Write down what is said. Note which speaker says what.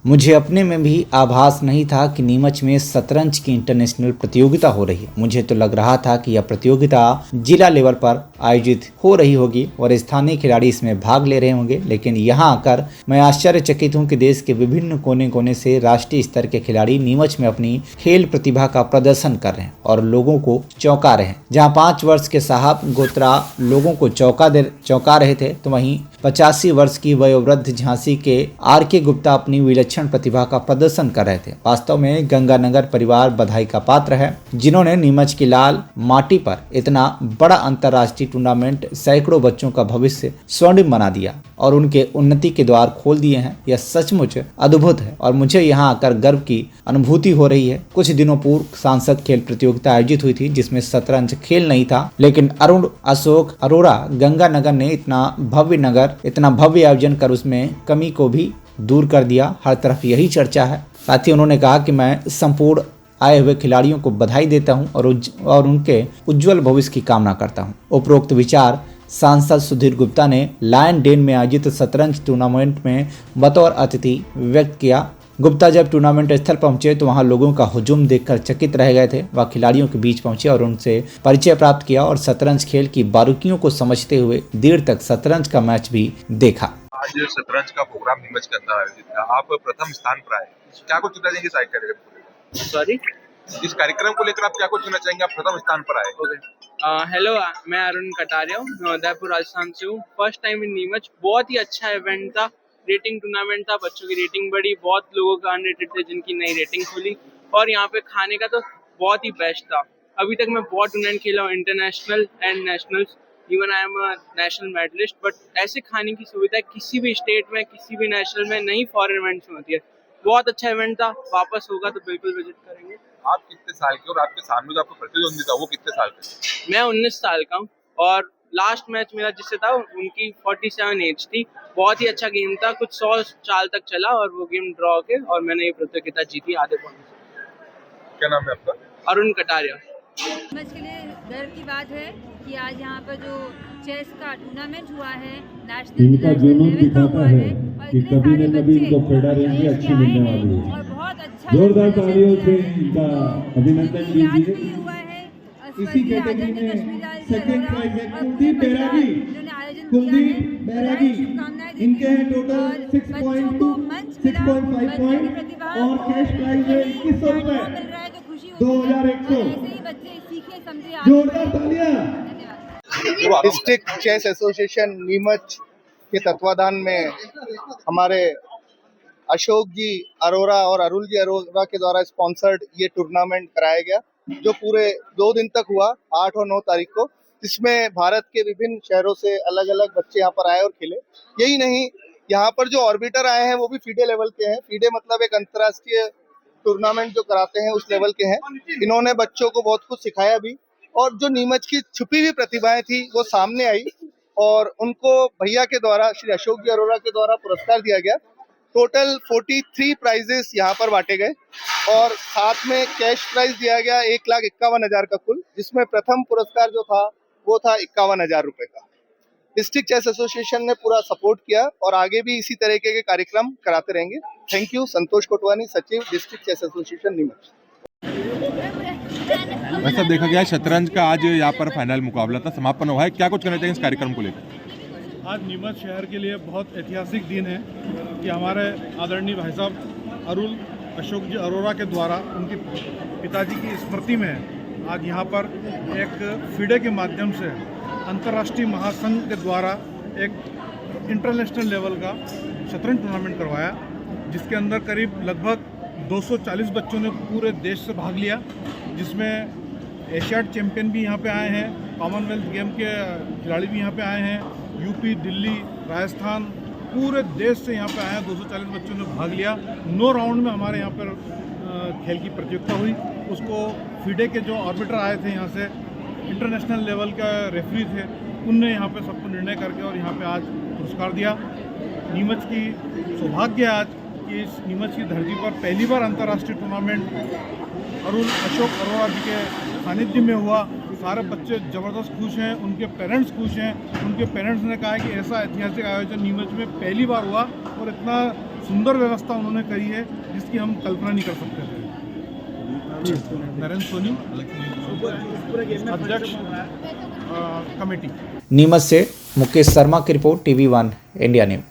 Speaker 1: मुझे अपने में भी आभास नहीं था कि नीमच में शतरंज की इंटरनेशनल प्रतियोगिता हो रही है। मुझे तो लग रहा था कि यह प्रतियोगिता जिला लेवल पर आयोजित हो रही होगी और स्थानीय खिलाड़ी इसमें भाग ले रहे होंगे, लेकिन यहाँ आकर मैं आश्चर्यचकित हूँ कि देश के विभिन्न कोने कोने से राष्ट्रीय स्तर के खिलाड़ी नीमच में अपनी खेल प्रतिभा का प्रदर्शन कर रहे हैं और लोगों को चौंका रहे हैं। जहाँ 5 वर्ष के साहब गोत्रा लोगों को चौंका रहे थे, तो वहीं 85 वर्ष की वयोवृद्ध झांसी के R.K. गुप्ता अपनी विलक्षण प्रतिभा का प्रदर्शन कर रहे थे। वास्तव में गंगानगर परिवार बधाई का पात्र है, जिन्होंने नीमच की लाल माटी पर इतना बड़ा अंतर्राष्ट्रीय टूर्नामेंट सैकड़ों बच्चों का भविष्य स्वर्णिम बना दिया और उनके उन्नति के द्वार खोल दिए हैं। यह सचमुच अद्भुत है और मुझे यहाँ आकर गर्व की अनुभूति हो रही है। कुछ दिनों पूर्व सांसद खेल प्रतियोगिता आयोजित हुई थी, जिसमें शतरंज खेल नहीं था, लेकिन अरुण अशोक अरोड़ा गंगानगर ने इतना भव्य आयोजन कर उसमें कमी को भी दूर कर दिया। हर तरफ यही चर्चा है। साथ ही उन्होंने कहा कि मैं संपूर्ण आए हुए खिलाड़ियों को बधाई देता हूं और उनके उज्जवल भविष्य की कामना करता हूं। उपरोक्त विचार सांसद सुधीर गुप्ता ने लायन डेन में आयोजित शतरंज टूर्नामेंट में बतौर अतिथि व्यक्त किया। गुप्ता जब टूर्नामेंट स्थल पहुंचे तो वहां लोगों का हुजूम देखकर चकित रह गए थे। वह खिलाड़ियों के बीच पहुंचे और उनसे परिचय प्राप्त किया और शतरंज खेल की बारीकियों को समझते हुए देर तक शतरंज का मैच भी देखा।
Speaker 2: आज शतरंज का प्रोग्राम नीमच के अंदर आयोजित था। आप प्रथम स्थान पर आए, क्या कुछ कहना चाहेंगे इस कार्यक्रम को लेकर?
Speaker 3: सॉरी,
Speaker 2: इस कार्यक्रम को लेकर आप क्या कुछ कहना चाहेंगे? आप प्रथम स्थान पर आए।
Speaker 3: हेलो, मैं अरुण कटारिया हूँ, मैं उदयपुर राजस्थान से हूँ। फर्स्ट टाइम इन नीमच, बहुत ही अच्छा इवेंट था। रेटिंग टूर्नामेंट था, बच्चों की रेटिंग बढ़ी, बहुत लोगों का अनरेटेड थे जिनकी नई रेटिंग खुली और यहाँ पे खाने का तो बहुत ही बेस्ट था। अभी तक मैं बहुत टूर्नामेंट खेला हूँ, international and nationals, even I am a national medalist, but ऐसे खाने की सुविधा किसी भी स्टेट में, किसी भी नेशनल में नहीं, फॉरेन इवेंट्स में होती है। बहुत अच्छा इवेंट था, वापस होगा तो बिल्कुल विजिट करेंगे।
Speaker 2: आप कितने साल के और आपके सामने जो आपका प्रतिद्वंदी था वो कितने साल के?
Speaker 3: मैं 19 साल का हूँ और लास्ट मैच मेरा जिससे था उनकी 47 एज थी। बहुत ही अच्छा गेम था, कुछ 100 चाल तक चला और वो गेम ड्रॉ के और मैंने ये प्रतियोगिता जीती आधे पॉइंट से।
Speaker 2: क्या नाम है आपका?
Speaker 3: अरुण कटारिया।
Speaker 4: नीमच के लिए गर्व की बात है कि आज यहाँ पर जो चेस का टूर्नामेंट हुआ है, नेशनल लेवल का हुआ है और
Speaker 5: कि कभी न कभी इनको फेडा रेंज भी अच्छी मिलने वाली है।
Speaker 4: और बहुत अच्छा
Speaker 5: जोरदार तालियों से इनका अभिनंदन कीजिए।
Speaker 4: हुआ है।
Speaker 5: इसी कैटेगरी में सेकंड प्राइज है कुलदीप बैरागी। इनके हैं टोटल 6.2 6.5 पॉइंट और कैश प्राइज है 2100 रुपए 2100। जोरदार तालियां।
Speaker 6: डिस्ट्रिक्ट चेस एसोसिएशन नीमच के तत्वाधान में हमारे अशोक जी अरोरा और अरुल जी अरोरा के द्वारा स्पॉन्सर्ड ये टूर्नामेंट कराया गया, जो पूरे 2 दिन तक हुआ, 8 और 9 तारीख को। इसमें भारत के विभिन्न शहरों से अलग अलग बच्चे यहाँ पर आए और खेले। यही नहीं, यहाँ पर जो ऑर्बिटर आए हैं वो भी फीडे लेवल के हैं। फीडे मतलब एक अंतर्राष्ट्रीय टूर्नामेंट जो कराते हैं उस लेवल के हैं। इन्होंने बच्चों को बहुत कुछ सिखाया भी और जो नीमच की छुपी हुई प्रतिभाएं थी वो सामने आई और उनको भैया के द्वारा, श्री अशोक जी अरोरा के द्वारा पुरस्कार दिया गया। टोटल 43 प्राइजेस यहाँ पर बांटे गए और साथ में कैश प्राइज दिया गया 1,51,000 का कुल, जिसमें प्रथम पुरस्कार जो था वो था 51,000 रुपए का। डिस्ट्रिक्ट चेस एसोसिएशन ने पूरा सपोर्ट किया और आगे भी इसी तरीके के कार्यक्रम कराते रहेंगे। Thank you. संतोष कोटवानी, सचिव डिस्ट्रिक्ट चेस एसोसिएशन नीमच।
Speaker 2: वैसा देखा गया शतरंज का आज यहाँ पर फाइनल मुकाबला था, समापन हुआ है। क्या कुछ कहना चाहिए इस कार्यक्रम को लेकर?
Speaker 7: आज नीमच शहर के लिए बहुत ऐतिहासिक दिन है कि हमारे आदरणीय भाई साहब अरुल अशोक जी अरोरा के द्वारा उनके पिताजी की स्मृति में आज यहाँ पर एक फीडे के माध्यम से अंतर्राष्ट्रीय महासंघ के द्वारा एक इंटरनेशनल लेवल का शतरंज टूर्नामेंट करवाया, जिसके अंदर करीब लगभग 240 बच्चों ने पूरे देश से भाग लिया, जिसमें एशियाड चैंपियन भी यहाँ पे आए हैं, कॉमनवेल्थ गेम के खिलाड़ी भी यहाँ पे आए हैं, यूपी, दिल्ली, राजस्थान, पूरे देश से यहाँ पे आए हैं। 240 बच्चों ने भाग लिया। 9 राउंड में हमारे यहाँ पर खेल की प्रतियोगिता हुई। उसको फीडे के जो ऑर्बिटर आए थे यहाँ से, इंटरनेशनल लेवल का रेफरी थे, उनने यहाँ पे सबको निर्णय करके और यहाँ पे आज पुरस्कार दिया। नीमच की सौभाग्य आज कि इस नीमच की धरती पर पहली बार अंतर्राष्ट्रीय टूर्नामेंट अरुल अशोक अरोरा जी के सानिध्य में हुआ। सारे बच्चे ज़बरदस्त खुश हैं, उनके पेरेंट्स खुश हैं। उनके पेरेंट्स ने कहा है कि ऐसा ऐतिहासिक आयोजन नीमच में पहली बार हुआ और इतना सुंदर व्यवस्था उन्होंने करी है जिसकी हम कल्पना नहीं कर सकते थे। नरेंद्र सोनी, अध्यक्ष कमेटी।
Speaker 1: नीमच से मुकेश शर्मा की रिपोर्ट, TV1 इंडिया न्यूज।